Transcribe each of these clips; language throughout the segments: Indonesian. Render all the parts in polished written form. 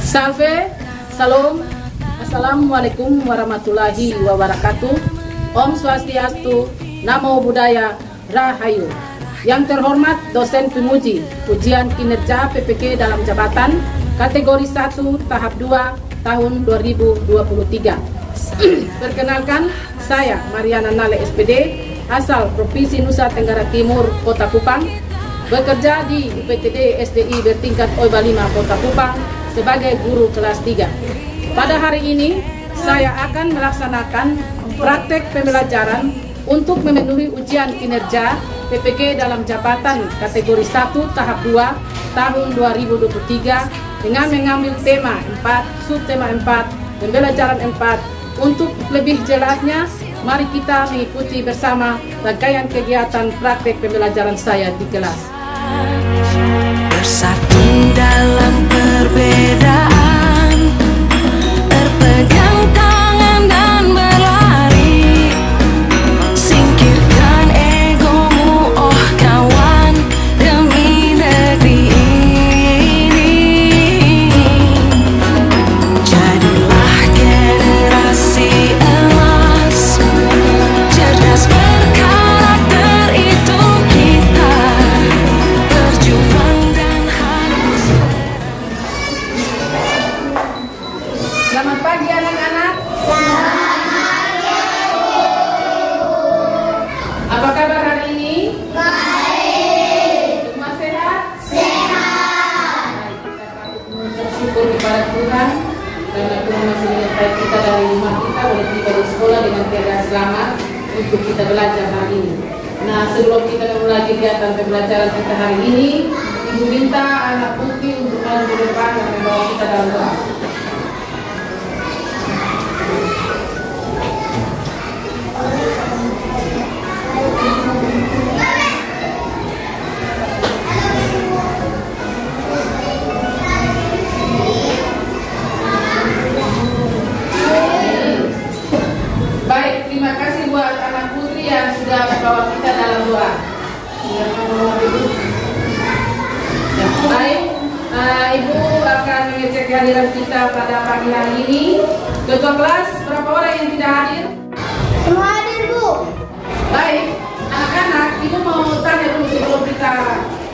Salve, Salam, Assalamualaikum warahmatullahi wabarakatuh. Om Swastiastu, Namo Buddhaya, Rahayu. Yang terhormat dosen penguji ujian kinerja PPK dalam jabatan kategori 1 tahap 2 tahun 2023. Perkenalkan, saya Mariana Nale SPD, asal Provinsi Nusa Tenggara Timur, Kota Kupang, bekerja di UPTD SDI bertingkat OIBA 5 Kota Kupang sebagai guru kelas 3. Pada hari ini, saya akan melaksanakan praktek pembelajaran untuk memenuhi ujian kinerja PPK dalam jabatan kategori 1 tahap 2 tahun 2023 dengan mengambil tema 4, subtema 4, pembelajaran 4. Untuk lebih jelasnya, mari kita mengikuti bersama rangkaian kegiatan praktek pembelajaran saya di kelas. Bersatu dalam perbedaan, berpegang tangan dan berlari, singkirkan egomu oh kawan, demi negeri ini. Jadilah generasi emas, cerdas berkarakter, itu kita berjuang dan harus Selamat pagi anak-anak. Apa kabar hari ini? Baik. Semua sehat? Sehat. Kita patut mengucap syukur kepada Tuhan karena Tuhan masih menyertai kita dari rumah kita boleh tiba di sekolah dengan keadaan selamat untuk kita belajar hari ini. Nah, sebelum kita memulai kegiatan pembelajaran kita hari ini, Ibu minta anak putih untuk maju ke depan dan membawa kita dalam doa. Baik, terima kasih buat anak putri yang sudah membawa kita dalam doa. Baik, Ibu akan mengecek kehadiran kita pada pagi hari ini. Ketua kelas, berapa orang yang tidak hadir? Semua hadir, Bu. Baik, anak-anak, Ibu mau tanya dulu sebelum kita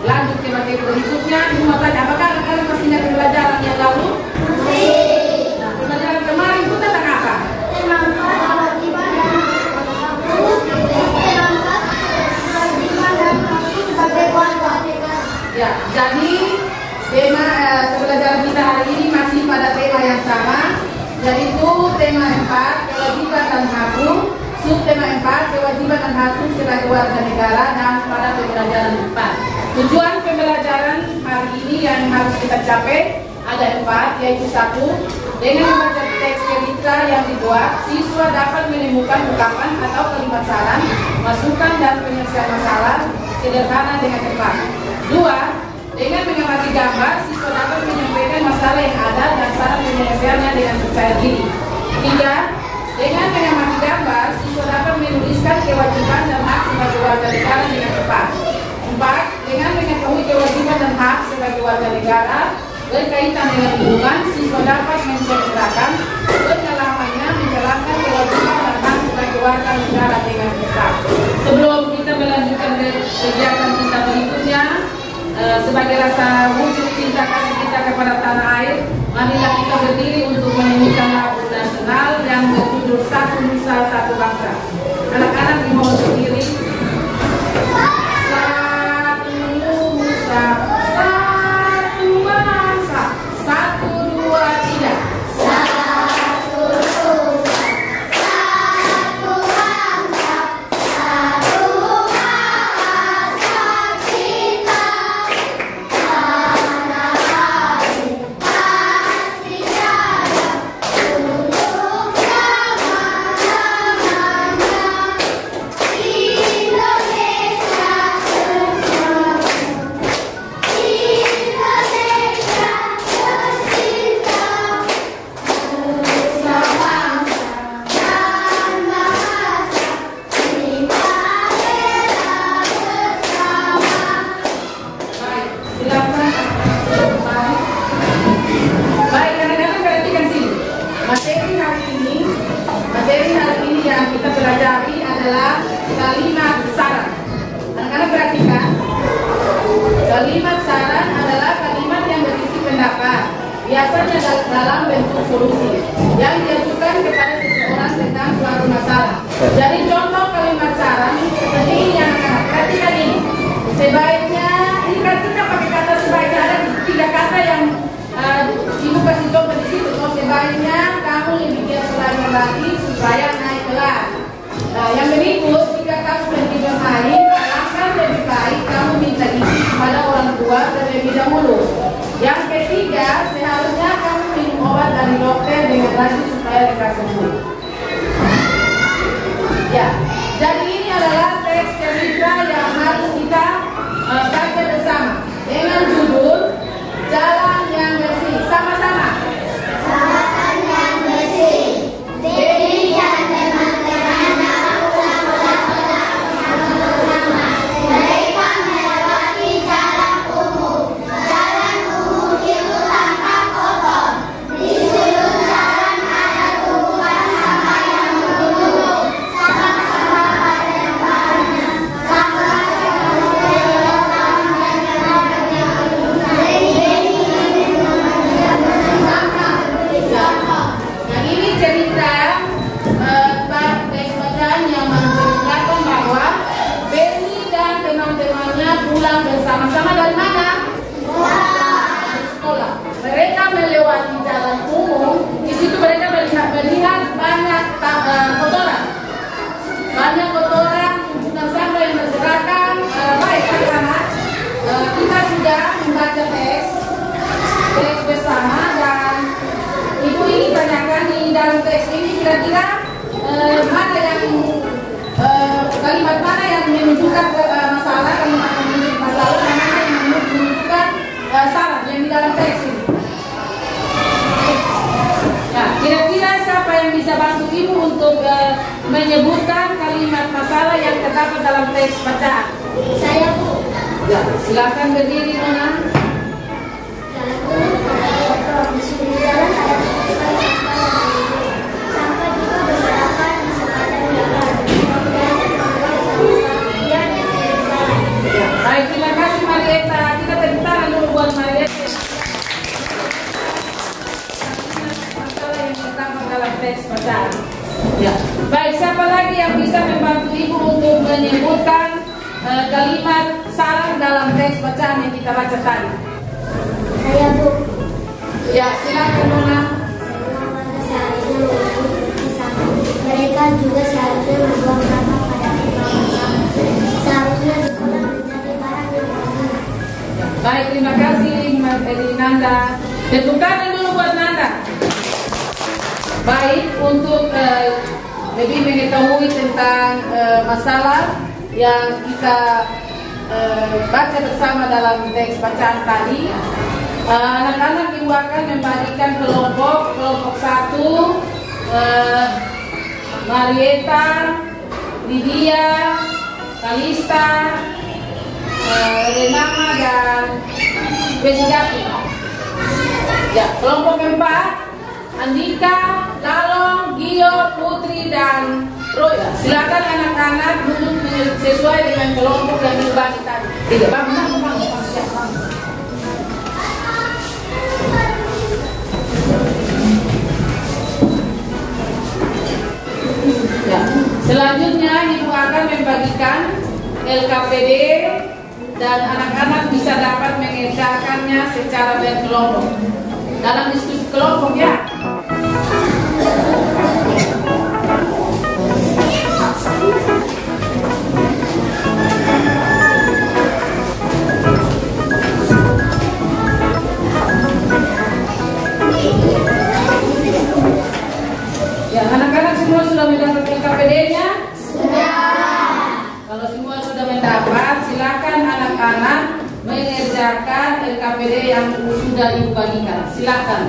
lanjut ke materi berikutnya. Ibu mau tanya, apakah anak-anak masih ingat pembelajaran yang lalu? Masih. Nah, pembelajaran kemarin itu tentang apa? Tema 4, kewajiban dan hak 1. Tema 4, kewajiban dan hak sebagai warga. Ya, jadi tema pembelajaran kita hari ini masih pada tema yang sama, yaitu tema 4, kewajiban dan hak, subtema 4, kewajiban dan hak sebagai warga negara, dan pada pembelajaran 4. Tujuan pembelajaran hari ini yang harus kita capai ada 4, yaitu 1. Dengan membaca teks cerita yang dibuat, siswa dapat menemukan ungkapan atau kalimat saran, masukan dan penyelesaian masalah sederhana dengan cepat. 2. Dengan mengamati gambar, siswa dapat menyampaikan masalah yang ada dan saran penyelesaiannya dengan percaya diri. 3. Dengan mengamati gambar, siswa dapat menuliskan kewajiban dan hak sebagai warga negara dengan tepat. 4. Dengan mengetahui kewajiban dan hak sebagai warga negara berkaitan dengan hubungan, siswa dapat menceritakan pengalamannya menjalankan kewajiban dan hak sebagai warga negara dengan tepat. Sebelum kita melanjutkan ke kegiatan kita berikutnya, sebagai rasa wujud cinta kasih kita kepada tanah air, marilah kita berdiri untuk menyanyikan lagu nasional yang berjudul Satu Nusa Satu Bangsa. Anak-anak dimohon berdiri. Satu Nusa, satu bangsa, 1, 2, 3. Kita dalam bentuk solusi yang diajukan kepada seseorang tentang suatu masalah. Jadi contoh kalimat saran seperti ini yang perhatikan ini. Sebaiknya, ini kan kita pakai kata sebaiknya, ada 3 kata yang ibu kasih contoh di situ. Oh, sebaiknya kamu lebih giat belajar lagi supaya naik kelas. Nah, yang berikut, jika kamu pergi bermain, alangkah lebih baik kamu minta izin kepada orang tua terlebih dahulu. Yang ketiga, seharusnya kamu minum obat dari dokter dengan rajin supaya lekas sembuh. Ya, jadi ini adalah teks cerita yang harus kita baca bersama dengan judul Jalan yang Bersih. Sama-sama. Jalan yang bersih. Dewi dan teman-temannya pulang bersama-sama. Mereka melewati jalan umum. Jalan umum itu tampak kotor. Di sudut jalan ada tumpukan sampah yang menumpuk. Sampah-sampah pada tempatnya. Sampah Nah, ini cerita teks bacaan yang menceritakan bahwa Benny dan teman-temannya pulang bersama-sama dari mana? Sekolah. Mereka melewati jalan umum. Di situ mereka melihat banyak kotoran. Banyak kotoran, tumpukan sampah yang berserakan. Baik, anak-anak, kita sudah membaca teks bersama dan ibu ingin tanyakan di dalam teks ini kira-kira mana yang kalimat mana yang menunjukkan masalah, kalimat yang menunjukkan masalah, dan mana yang menunjukkan syarat yang di dalam teks ini. Nah, kira-kira siapa yang bisa bantu ibu untuk menyebutkan kalimat masalah yang terdapat dalam teks bacaan? Saya, Bu. Ya, silakan berdiri, Nona. Jalan umum pada kotor. Di sudut jalan ada tumpukan sampah juga berserakan di sepanjang jalan. Kemudian membuat sampah yang jalan. Ya, baik, terima kasih Marieta. Kita tepuk tangan dulu buat Marieta. Masalah yang pertama dalam teks bacaan. Ya, baik. Siapa lagi yang bisa membantu ibu untuk menyebutkan kalimat saran dalam teks bacaan yang kita baca tadi? Saya, Bu. Ya, silakan Nona. Semua warga seharusnya memiliki sampah. Mereka juga seharusnya membuang sampah pada tempat sampah. Seharusnya sekolah menjadi barang yang bagus. Baik, terima kasih Mas Nanda. Tepuk tangan dulu buat Nanda. Baik, untuk lebih mengetahui tentang masalah yang kita baca bersama dalam teks bacaan tadi, anak-anak ibu akan membagikan kelompok 1, Marieta, Lydia, Kalista, Renama dan Benjati. Ya, kelompok 4, Andika, Lalong, Gio, Putri dan Roya. Silakan anak-anak duduk sesuai dengan kelompok yang dibagi tadi. Tidak, bang. Siap, bang. Ya. Selanjutnya ibu akan membagikan LKPD dan anak-anak bisa dapat mengerjakannya secara berkelompok. Dalam diskusi kelompok ya. Ya, anak-anak semua sudah mendapat LKPD-nya? Sudah. Kalau semua sudah mendapat, silakan anak-anak mengerjakan LKPD yang sudah ibu bagikan. Silakan.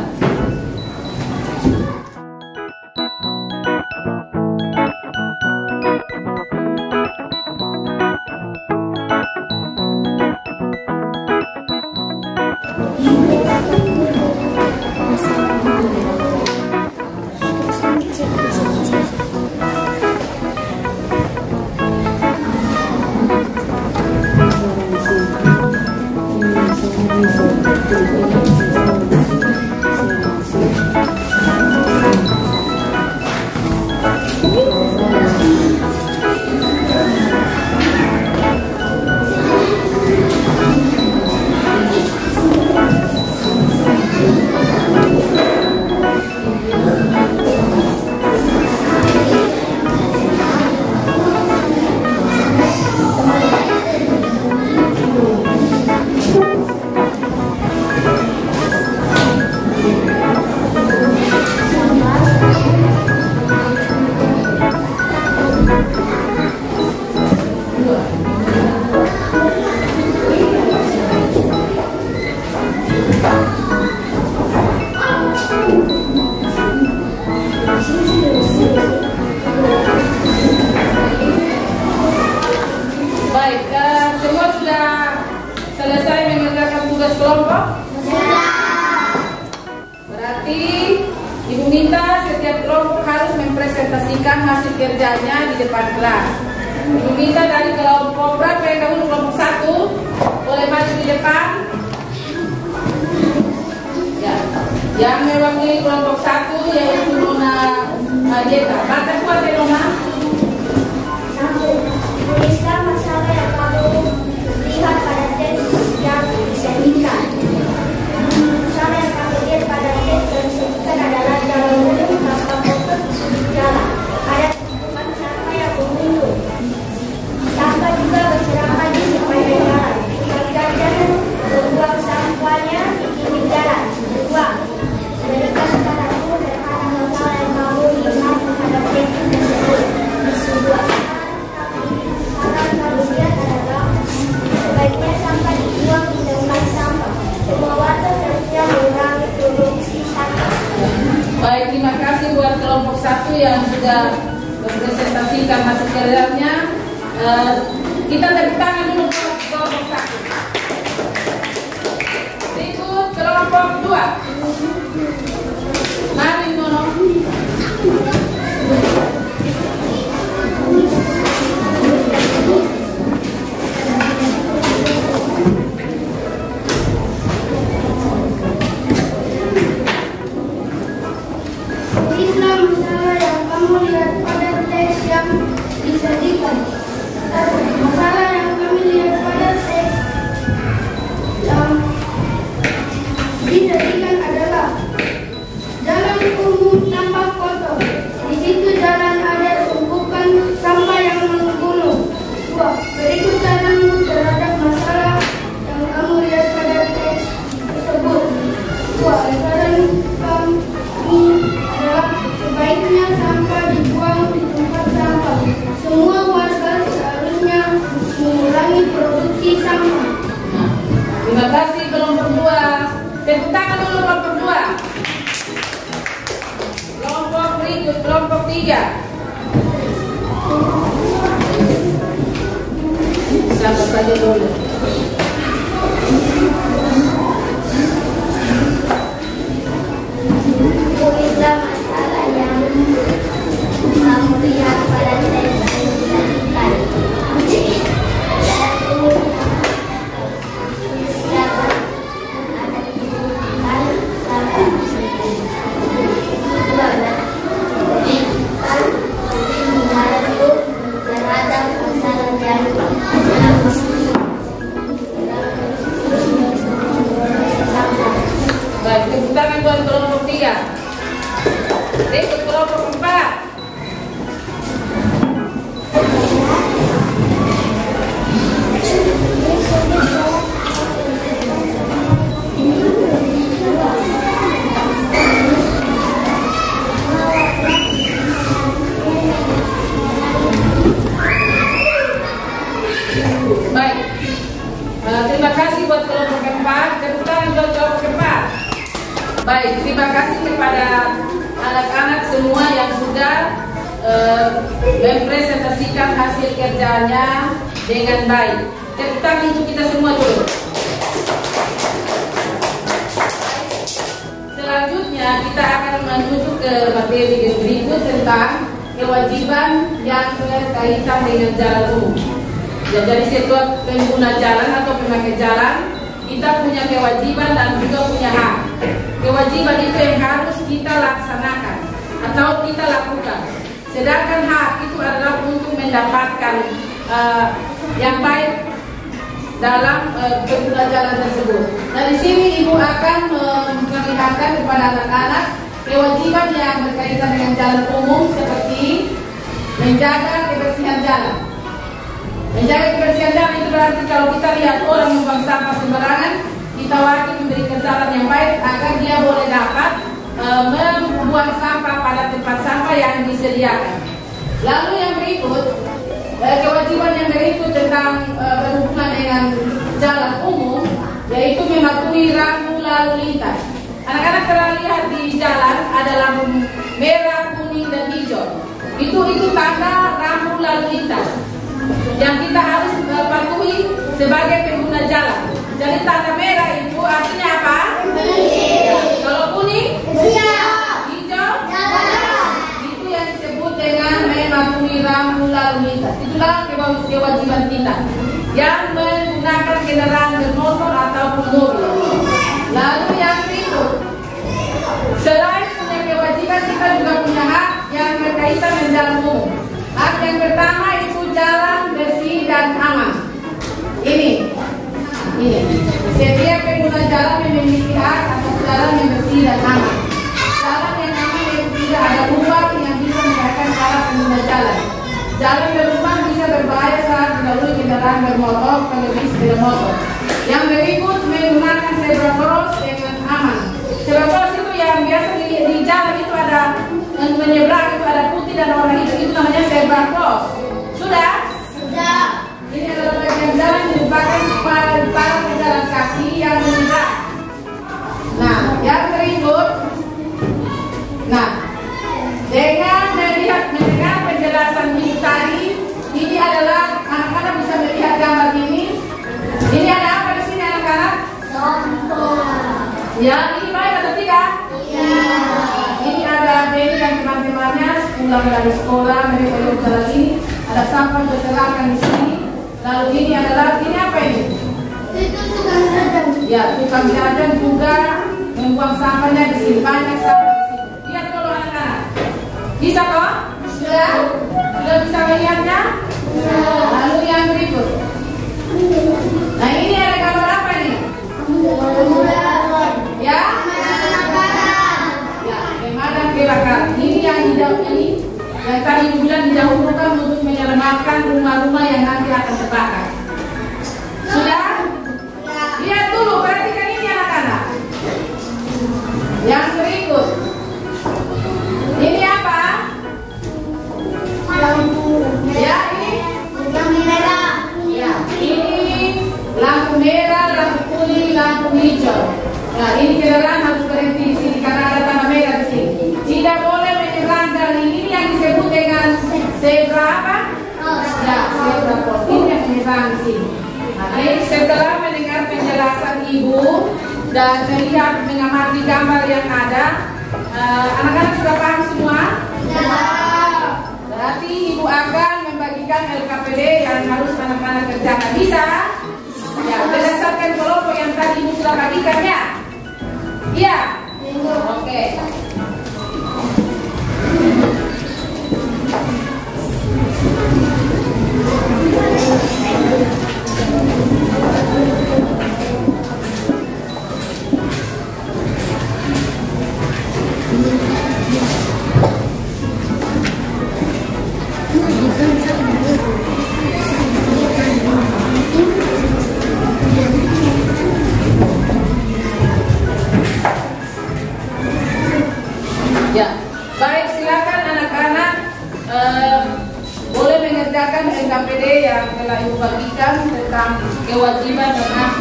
toh? Berarti Ibu minta setiap kelompok harus mempresentasikan hasil kerjanya di depan kelas. Ibu minta dari kelompok berapa yang dahulu? Kelompok 1 boleh maju di depan. Ya, yang mewakili kelompok 1 yaitu Nona Dieta. Baca kuat ya Nona. Tuliskan masalah yang kamu lihat pada teks yang disebutkan. Masalah yang kamu lihat pada teks yang disebutkan adalah jalan umum tanpa motor di sudut jalan. Ada tumpukan sampah yang mengunduh. Sampah juga berserakan di sepanjang jalan. Warga jangan membuang sampahnya di pinggir jalan. Buang. Berikan padaku terhadap masalah yang kamu lihat pada teks tersebut. Di sudut sebaiknya sampah dibuang di tempat sampah. Semua warga seharusnya mengurangi produksi sampah. Baik, terima kasih buat kelompok 1 yang sudah mempresentasikan hasil kerjanya. Kita tepuk tangan dulu buat kelompok 1. Berikut kelompok 2. Mari Nono. Tulislah masalah yang kamu lihat pada teks yang disajikan. Masalah yang kami lihat pada teks yang disajikan adalah jalan umum tampak kotor. Di situ jalan ada tumpukan sampah yang menggunung. Berikut saranmu terhadap masalah yang kamu lihat pada teks tersebut. Saran kami adalah sebaiknya sampah dibuang di tempat sampah. Semua warga seharusnya mengurangi produksi sampah. Terima kasih kelompok 2. Tepuk tangan dulu kelompok 2. Kelompok berikut kelompok 3. Sabar saja dulu. Tulislah masalah yang kamu lihat pada teks yang disajikan. Jalan umum silakan ada tumpukan sampah. Berikan penjelasanmu terhadap masalah yang Baik, tepuk tangan buat kelompok 3. Berikut kelompok 4. Baik, terima kasih buat kelompok 4. Tepuk tangan buat kelompok 4. Baik, terima kasih kepada anak-anak semua yang sudah mempresentasikan hasil kerjanya dengan baik. Tepuk tangan untuk kita semua dulu. Selanjutnya kita akan menuju ke materi berikut tentang kewajiban yang berkaitan dengan jalan umum. Jadi setiap pengguna jalan atau pemakai jalan kita punya kewajiban dan juga punya hak. Kewajiban itu yang harus kita laksanakan atau kita lakukan. Sedangkan hak itu adalah untuk mendapatkan yang baik dalam pengguna jalan tersebut. Nah, di sini ibu akan memperlihatkan kepada anak-anak kewajiban yang berkaitan dengan jalan umum seperti menjaga kebersihan jalan. Menjaga kebersihan jalan itu berarti kalau kita lihat orang membuang sampah sembarangan, kita wajib memberikan saran yang baik agar dia boleh dapat membuang sampah pada tempat sampah yang disediakan. Lalu yang berikut, kewajiban yang berikut tentang berhubungan dengan jalan umum, yaitu mematuhi rambu lalu lintas. Anak-anak pernah lihat di jalan ada lampu merah, kuning, dan hijau. Itu tanda rambu lalu lintas yang kita harus patuhi sebagai pengguna jalan. Jadi tanda merah itu artinya berkaitan dengan jalan umum. Hak yang pertama itu jalan bersih dan aman. Ini. Setiap pengguna jalan memiliki hak atas jalan yang bersih dan aman. Jalan yang aman itu tidak ada lubang yang bisa membahayakan para pengguna jalan. Jalan berlubang bisa berbahaya saat dilalui kendaraan bermotor, terlebih sepeda motor. Yang berikut menggunakan zebra cross dengan aman. Zebra cross itu yang biasa di jalan itu ada yang menyeberang itu ada putih dan warna hijau, itu namanya zebra cross. Sudah? Sudah. Ini adalah bagian jalan yang dipakai para pejalan kaki yang menyeberang. Nah, yang berikut, dengan mendengar penjelasan ibu tadi, ini adalah anak-anak bisa melihat gambar ini. Ini ada apa di sini anak-anak? Contoh. Ya, ini baik atau tidak? Iya. Ini ada Denny dan teman-temannya pulang dari sekolah, mereka lewat jalan ini. Ada sampah berserakan di sini. Lalu ini adalah apa ini? Itu tukang jajan. Ya, tukang jajan juga membuang sampahnya di sini. Banyak sampah di sini. Lihat dulu anak-anak. Bisa toh? Sudah. Sudah bisa melihatnya? Lalu yang berikut. Nah, ini ada gambar apa ini? Ya? Ya, pemadam kebakaran. Ini yang hijau ini, yang tadi bilang didahulukan untuk menyelamatkan rumah-rumah yang nanti akan terbakar. Sudah? Lihat dulu, perhatikan ini anak-anak. Yang berikut. Ini apa? Ya, ini. Lampu merah. Ya, ini lampu merah, lampu kuning, lampu hijau. Nah, ini kendaraan harus berhenti di sini karena ada tanda merah di sini. Tidak boleh menyeberang jalan ini yang disebut dengan zebra apa? Ya, zebra cross. Ini yang menyeberang di sini. Nah, setelah mendengar penjelasan ibu dan melihat mengamati gambar yang ada, anak-anak sudah paham semua? Berarti ibu akan membagikan LKPD yang harus anak-anak kerjakan. Bisa? Ya, berdasarkan kelompok yang tadi ibu sudah bagikan ya? Iya? Oke. Ya, baik, silakan anak-anak boleh mengerjakan LKPD yang telah ibu bagikan tentang kewajiban dan hak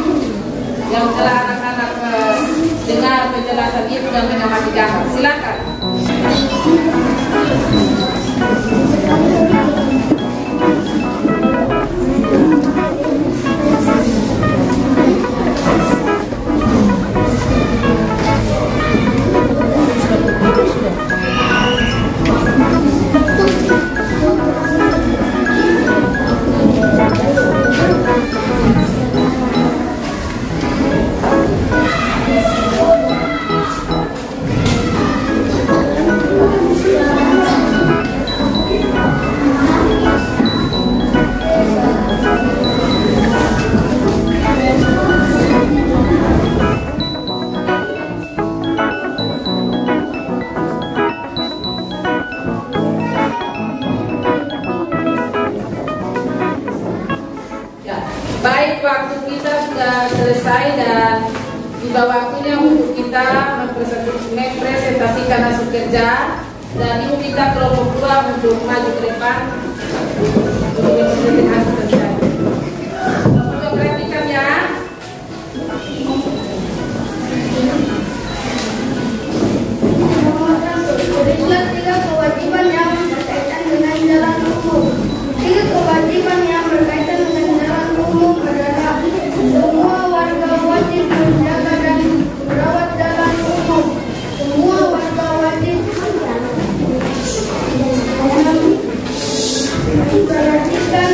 yang telah anak-anak dengar penjelasan ibu dan mengamati gambar. Silakan. Baik, waktu kita sudah selesai dan tiba waktunya untuk kita mempresentasikan hasil kerja dan ibu kita kelompok 2 untuk maju ke depan untuk mempresentasikan hasil kerja. Untuk perhatikan ya. Berikut 3 kewajiban yang berkaitan dengan jalan umum. 3 kewajiban yang berkaitan dengan jalan umum adalah semua warga wajib menjaga dan merawat jalan umum. Semua warga wajib memperhatikan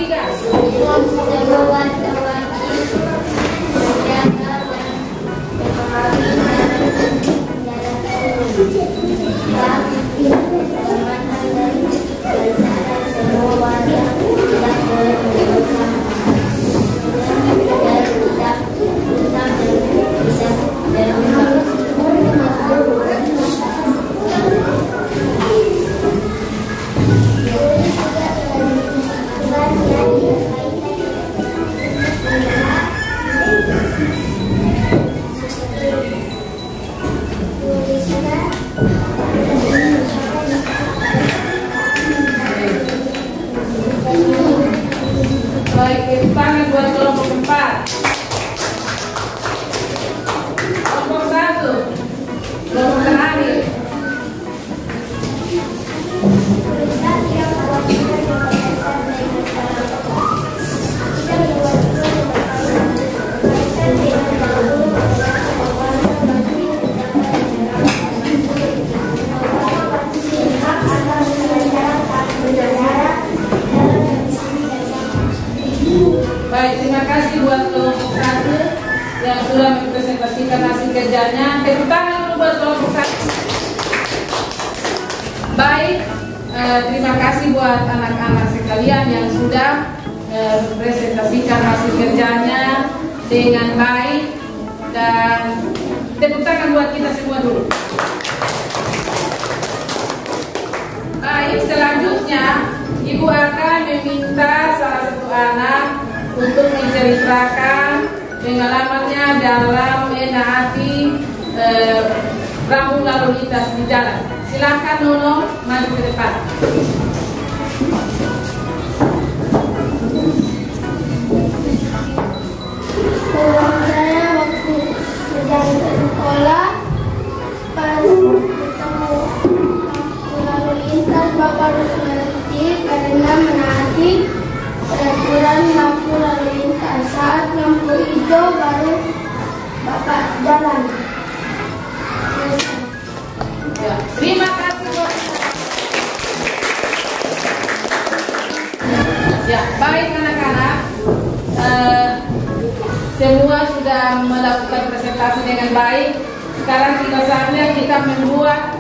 3. Baik, tepuk tangan buat kelompok 4. Kelompok 1, kelompok terakhir. Baik, terima kasih buat kelompok 1 yang sudah mempresentasikan hasil kerjanya. Tepuk tangan dulu buat kelompok 1. Baik, terima kasih buat anak-anak sekalian yang sudah mempresentasikan hasil kerjanya dengan baik, dan tepuk tangan buat kita semua dulu. Baik, selanjutnya Ibu akan meminta salah satu anak untuk menceritakan pengalamannya dalam menaati rambu lalu lintas di jalan. Silakan Nono, maju ke depan. Saya waktu berjalan ke sekolah, pas ketemu lalu lintas, Bapak harus berhenti karena menaati peraturan lampu lalu lintas. Saat lampu hijau baru Bapak jalan. Ya, terima kasih buat. Ya, baik anak-anak. Semua sudah melakukan presentasi dengan baik. Sekarang tiba saatnya kita membuat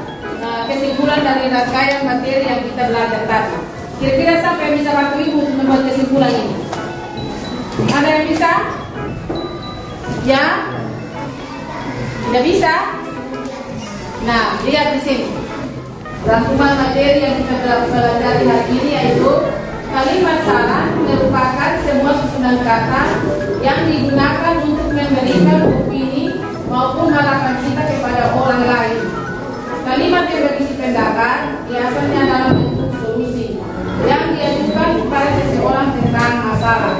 kesimpulan dari rangkaian materi yang kita belajar tadi. Kira-kira siapa yang bisa bantu Ibu untuk membuat kesimpulan ini? Ada yang bisa? Ya? Tidak bisa? Nah, lihat di sini. Rangkuman materi yang kita pelajari hari ini yaitu kalimat saran merupakan semua susunan kata yang digunakan untuk memberikan opini maupun harapan kita kepada orang lain. Kalimat yang berisi pendapat biasanya dalam bentuk solusi yang diajukan kepada seseorang tentang masalah.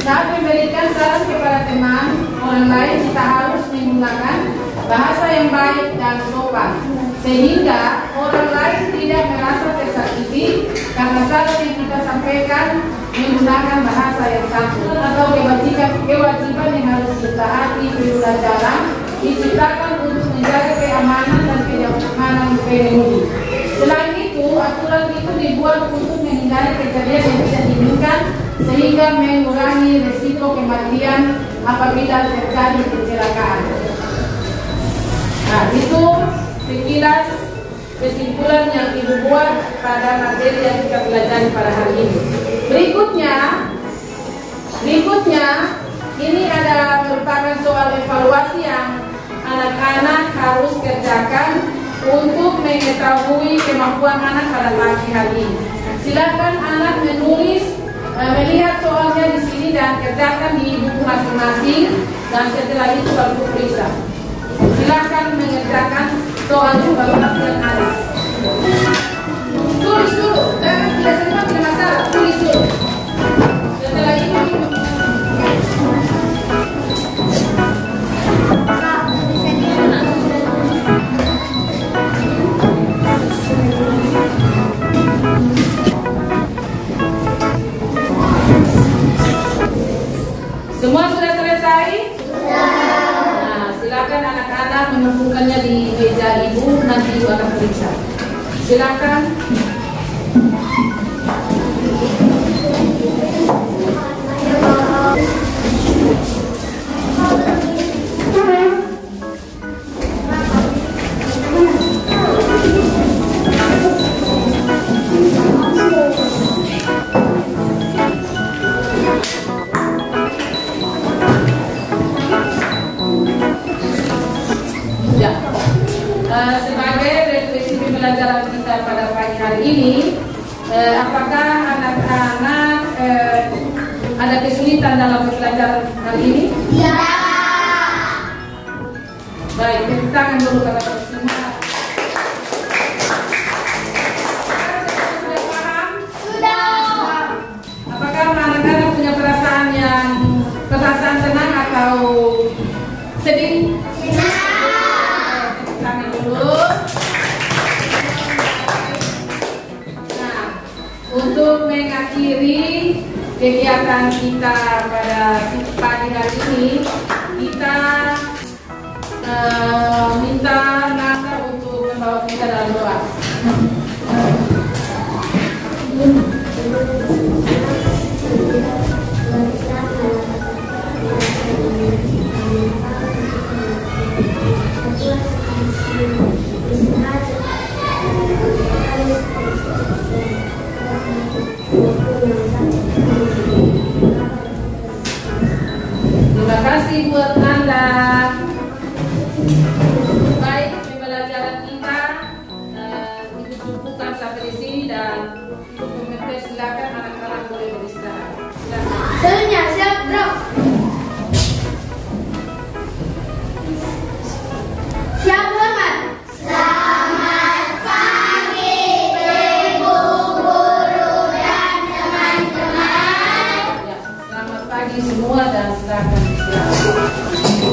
Saat memberikan saran kepada teman orang lain, kita harus menggunakan bahasa yang baik dan sopan, sehingga orang lain tidak merasa tersakiti karena saran yang kita sampaikan menggunakan bahasa yang satu atau kewajiban yang harus ditaati pengguna jalan diciptakan untuk menjaga keamanan dan kenyamanan pengemudi. Selain itu, aturan itu dibuat untuk menghindari kejadian yang tidak diinginkan sehingga mengurangi risiko kematian apabila terjadi kecelakaan. Nah, itu sekilas kesimpulan yang Ibu buat pada materi yang kita pelajari pada hari ini. Berikutnya ini ada merupakan soal evaluasi yang anak-anak harus kerjakan untuk mengetahui kemampuan anak pada pagi hari ini. Silakan anak menulis, melihat soalnya di sini dan kerjakan di buku masing-masing, dan setelah itu baru periksa. Silakan mengerjakan soal evaluasi yang ada. Tulis dulu, tidak semua tidak masalah, tulis dulu. Setelah itu semua sudah selesai? Sudah. Nah, silakan anak-anak menumpukannya di meja Ibu. nanti Ibu akan periksa. Silakan. Ya. Sebagai refleksi pembelajaran kita pada pagi hari ini, apakah anak-anak ada kesulitan dalam pembelajaran hari ini? Ya. Baik, tepuk tangan dulu kepada semua. Sudah paham? Sudah. Apakah anak-anak punya perasaan senang atau sedih? Tangan dulu. Nah, untuk mengakhiri kegiatan kita pada pagi hari ini, kita minta Nanda untuk membawa kita dalam doa. Terima kasih buat Nanda. Baik, pembelajaran kita itu cukupkan sampai di sini, dan untuk pemirsa silakan anak-anak boleh beristirahat. Silakan. Semuanya siap, bro. Siap, hormat. Selamat pagi, Ibu Guru dan teman-teman. Ya, selamat pagi semua dan silakan istirahat.